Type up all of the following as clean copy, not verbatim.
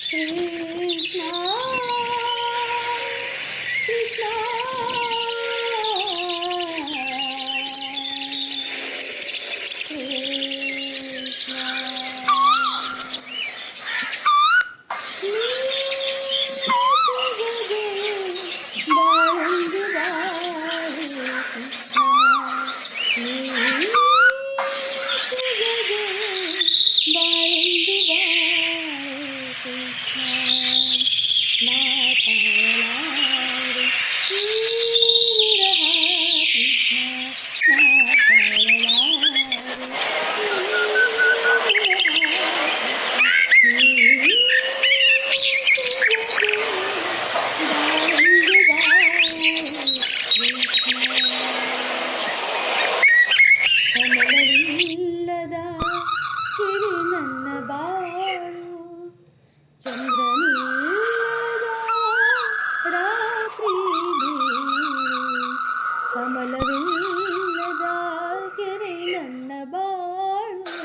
ಕೃಷ್ಣ ಕೃಷ್ಣ ಕಮಲವಿಲ್ಲದ ಕಿರಿ ನನ್ನ ಬಾಳು, ಚಂದ್ರನಿಲ್ಲದ ರಾತ್ರಿ ಕಮಲವಿಲ್ಲದ ಕೆರೆ ನನ್ನ ಬಾಳು,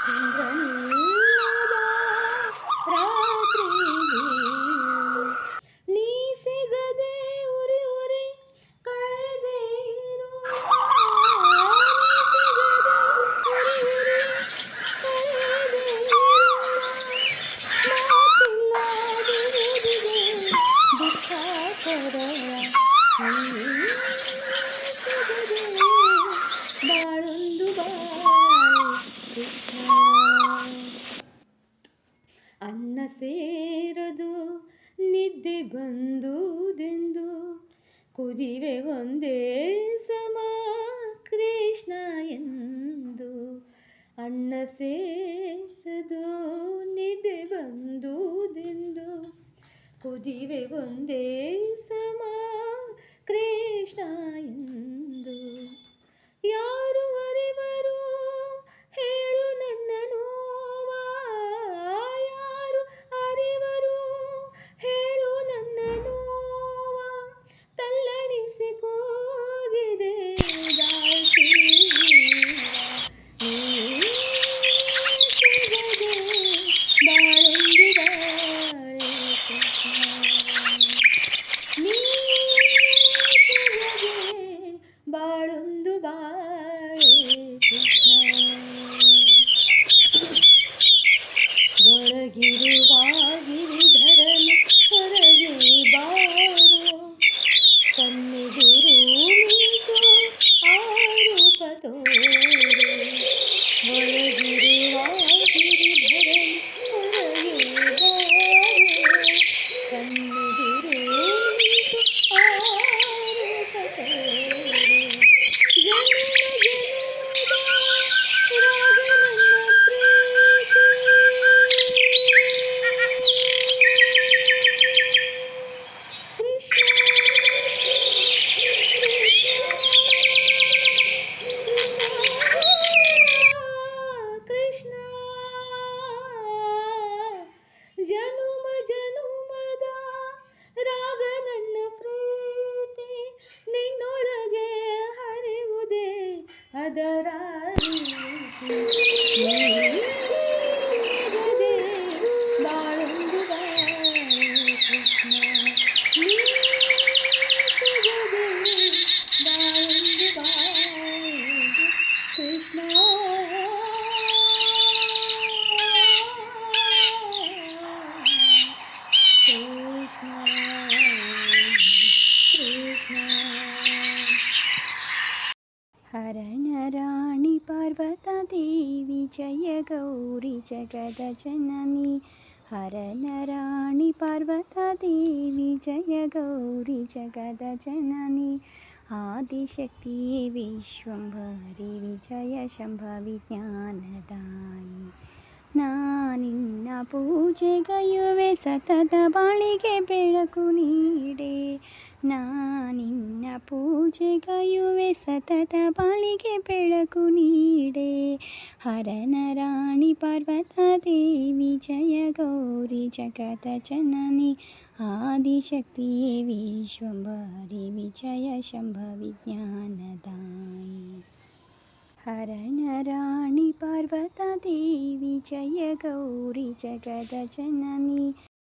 ಚಂದ್ರನಿಲ್ಲದ ರಾತ್ರಿ ನೀ ಸಿಗದೆ ಉರಿ ಉರಿ ಕಳೆದೆ ಬಾಳೊಂದು ಬಾಳೆ ಕೃಷ್ಣ. ಅನ್ನ ಸೇರದು ನಿದ್ದೆ ಬಂದುದೆಂದು ಕುದಿವೆ ಒಂದೇ ಸಮ ಕೃಷ್ಣ ಎಂದು. ಅನ್ನ ಸೇರದು ನಿದ್ದೆ ಬಂದುದೆಂದು ಕುದಿವೆ ಒಂದೇ ಸಮ ಕೃಷ್ಣ ಎಂದು. ಯಾರು ಅರಿವರು ಹೇಳು ನನ್ನ ನೋವ, ಯಾರು ಅರಿವರು ಹೇಳು ನನ್ನ ನೋವ, ತಲ್ಲಣಿಸಿ ಕೂಗಿದೆ ದಾಸಿ ಬಾಳೊಂದು ಬಾಳೆ ಕೃಷ್ಣ. ಬಾಳೊಂದು ಬಾಳೆ ಕೃಷ್ಣ. ಒಳಗಿರುವ ಗಿರಿಧರನ ಹೊರಗೆ ಬಾರೋ, ಕಣ್ಣೆದುರು ನಿಂತು ಆರೂಪ ತೋರೆ. ಒಳಗಿರುವ ಗಿರಿಧರನ ಹೊರಗೆ ಬಾರೋ, ಕಣ್ಣೆದುರು ನಿಂತು ಆರೂಪ ತೋರೆ. ಜನ್ಮ ಜನ್ಮದ ರಾಗ ನನ್ನ ಪ್ರೀತಿ, ಕೃಷ್ಣ ಕೃಷ್ಣ ಕೃಷ್ಣ. ಜನುಮ ಜನುಮದ ರಾಗ ನನ್ನ ಪ್ರೀತಿ, ನಿನ್ನೊಳಗೆ ಹರಿವುದೇ ಅದರ ನೀಗದೆ ಬಾಳೊಂದು ಬಾಳೆ ಕೃಷ್ಣ. ನೀಗದೆ ಬಾಳೊಂದು ಬಾಳೆ ಕೃಷ್ಣ. ಕೃಷ್ಣ ಕೃಷ್ಣ. ಹರಣ ರಾಣಿ ಪಾರ್ವತಾ ದೇವಿ ಜಯ ಗೌರಿ ಜಗದ ಜನನಿ. ಹರಣ ರಾಣಿ ಪಾರ್ವತಾ ದೇವಿ ಜಯ ಗೌರಿ ಜಗದ ಜನನಿ. ಆದಿಶಕ್ತಿಯೇ ವಿಶ್ವಂಭರಿ ವಿಜಯ ಶಂಭವಿ ಜ್ಞಾನದಾಯಿ. ನಾನಿನ್ನ ಪೂಜೆಗೈಯುವೆ ಸತತ ಬಾಳಿಗೆ ಬೆಳಕು ನೀಡೆ. ನಾನಿನ್ನ ಪೂಜೆಗೈಯುವೆ ಸತತ ಬಾಳಿಗೆ ಬೆಳಕು ನೀಡೆ. ಹರನ ರಾಣಿ ಪಾರ್ವತಾ ದೇವಿ ಜಯ ಗೌರಿ ಜಗದ ಜನನಿ. ಆದಿಶಕ್ತಿಯೇ ವಿಶ್ವಂಭರಿ ವಿಜಯ ಶಂಭವಿ ಜ್ಞಾನದಾಯಿ. ಹರಣ ರಾಣಿ ಪಾರ್ವತಿ पार्वता देवी जय गौरी जगदजननी।